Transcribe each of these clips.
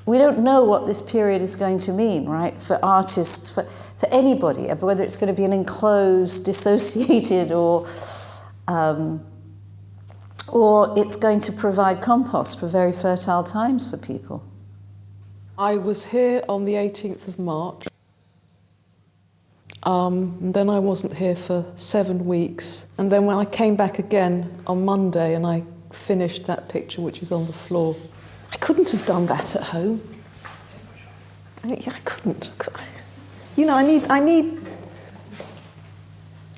we don't know what this period is going to mean, right, for artists, for anybody, whether it's going to be an enclosed, dissociated, or it's going to provide compost for very fertile times for people. I was here on the 18th of March. And then I wasn't here for 7 weeks. And then when I came back again on Monday and I finished that picture, which is on the floor, I couldn't have done that at home. I couldn't. You know, I need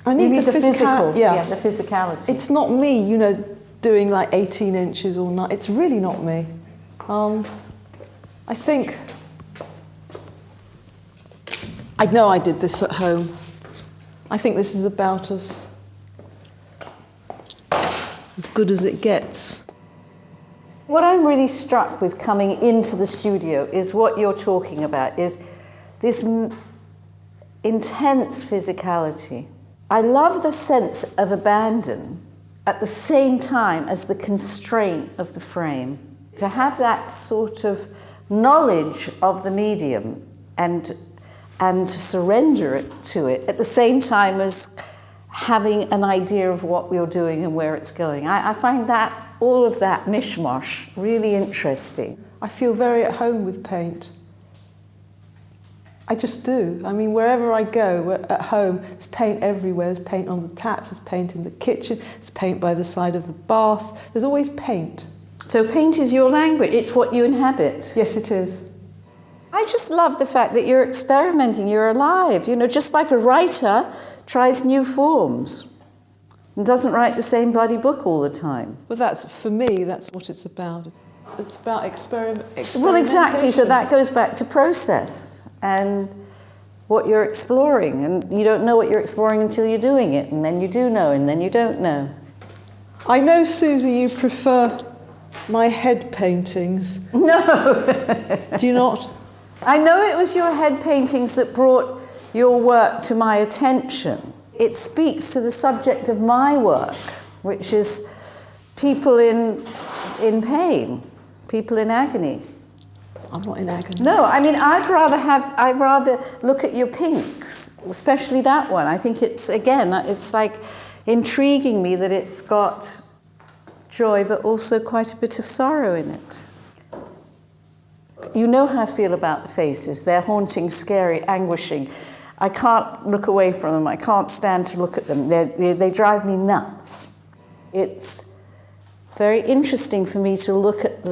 the physical. Yeah, the physicality. It's not me, you know, doing like 18 inches or not. It's really not me. I think I know I did this at home. I think this is about as good as it gets. What I'm really struck with coming into the studio is what you're talking about, is this intense physicality. I love the sense of abandon at the same time as the constraint of the frame. To have that sort of knowledge of the medium and to surrender it to it at the same time as having an idea of what you're doing and where it's going. I find that, all of that mishmash, really interesting. I feel very at home with paint. I just do. I mean, wherever I go, at home, there's paint everywhere. There's paint on the taps, there's paint in the kitchen, there's paint by the side of the bath. There's always paint. So paint is your language, it's what you inhabit. Yes, it is. I just love the fact that you're experimenting, you're alive. You know, just like a writer tries new forms and doesn't write the same bloody book all the time. Well, for me, that's what it's about. It's about experimentation. Well, exactly, so that goes back to process and what you're exploring. And you don't know what you're exploring until you're doing it, and then you do know, and then you don't know. I know, Susie, you prefer my head paintings. No. Do you not? I know it was your head paintings that brought your work to my attention. It speaks to the subject of my work, which is people in pain, people in agony. I'm not in agony. No, I mean, I'd rather look at your pinks, especially that one. I think it's like intriguing me that it's got joy, but also quite a bit of sorrow in it. You know how I feel about the faces. They're haunting, scary, anguishing. I can't look away from them. I can't stand to look at them. They drive me nuts. It's very interesting for me to look at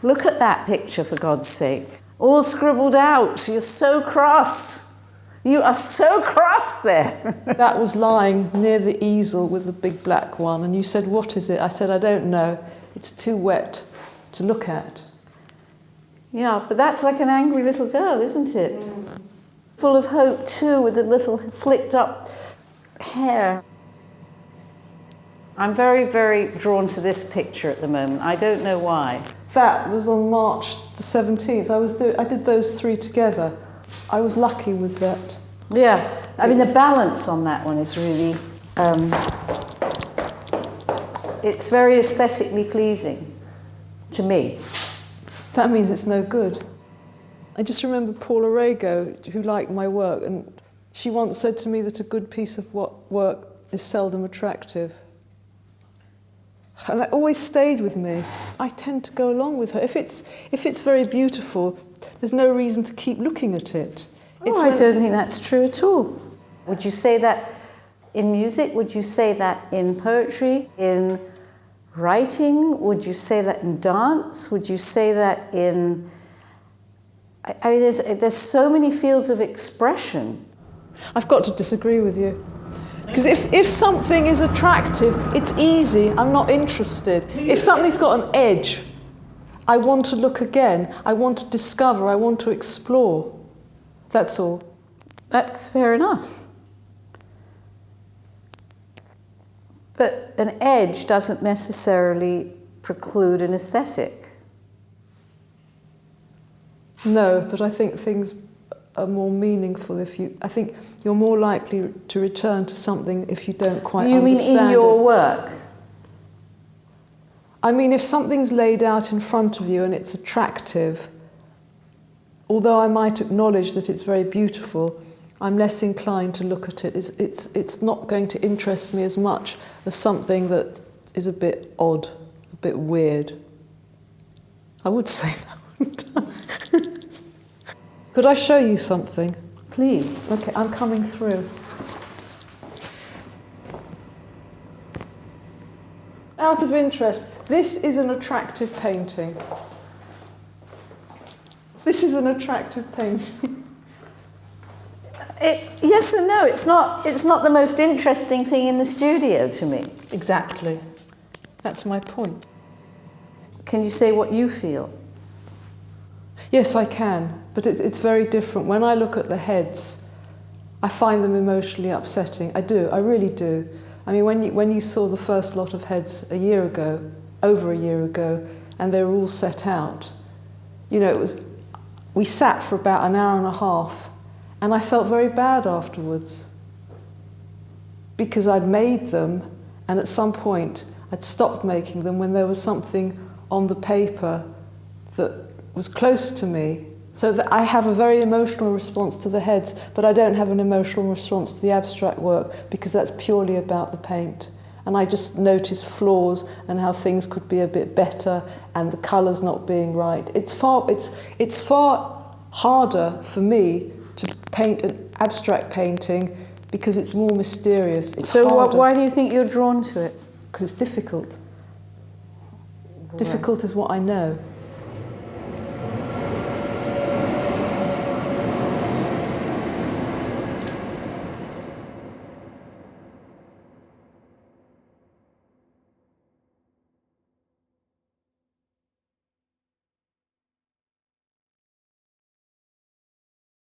look at that picture, for God's sake. All scribbled out. You're so cross. You are so cross there. That was lying near the easel with the big black one, and you said, "What is it?" I said, "I don't know. It's too wet to look at." Yeah, but that's like an angry little girl, isn't it? Mm. Full of hope too, with the little flicked up hair. I'm very, very drawn to this picture at the moment. I don't know why. That was on March the 17th. I did those three together. I was lucky with that. Yeah, I mean the balance on that one is really, it's very aesthetically pleasing to me. That means it's no good. I just remember Paula Rago, who liked my work, and she once said to me that a good piece of work is seldom attractive. And that always stayed with me. I tend to go along with her. If it's very beautiful, there's no reason to keep looking at it. I don't think that's true at all. Would you say that in music? Would you say that in poetry? In writing? Would you say that in dance? Would you say that in... I mean, there's so many fields of expression. I've got to disagree with you. Because if something is attractive, it's easy, I'm not interested. If something's got an edge, I want to look again, I want to discover, I want to explore. That's all. That's fair enough. But an edge doesn't necessarily preclude an aesthetic. No, but I think things are more meaningful I think you're more likely to return to something if you don't quite understand it. You mean in your work? I mean, if something's laid out in front of you and it's attractive, although I might acknowledge that it's very beautiful, I'm less inclined to look at it. It's not going to interest me as much as something that is a bit odd, a bit weird. I would say that, wouldn't I? Could I show you something? Please. Okay, I'm coming through. Out of interest, this is an attractive painting. This is an attractive painting. Yes and no. It's not the most interesting thing in the studio to me. Exactly. That's my point. Can you say what you feel? Yes, I can, but it's very different. When I look at the heads, I find them emotionally upsetting. I do, I really do. I mean, when you saw the first lot of heads over a year ago, and they were all set out, you know, we sat for about an hour and a half, and I felt very bad afterwards because I'd made them, and at some point I'd stopped making them when there was something on the paper that was close to me. So that I have a very emotional response to the heads, but I don't have an emotional response to the abstract work because that's purely about the paint. And I just notice flaws and how things could be a bit better and the colours not being right. It's far harder for me to paint an abstract painting because it's more mysterious. So why do you think you're drawn to it? Because it's difficult. Right. Difficult is what I know.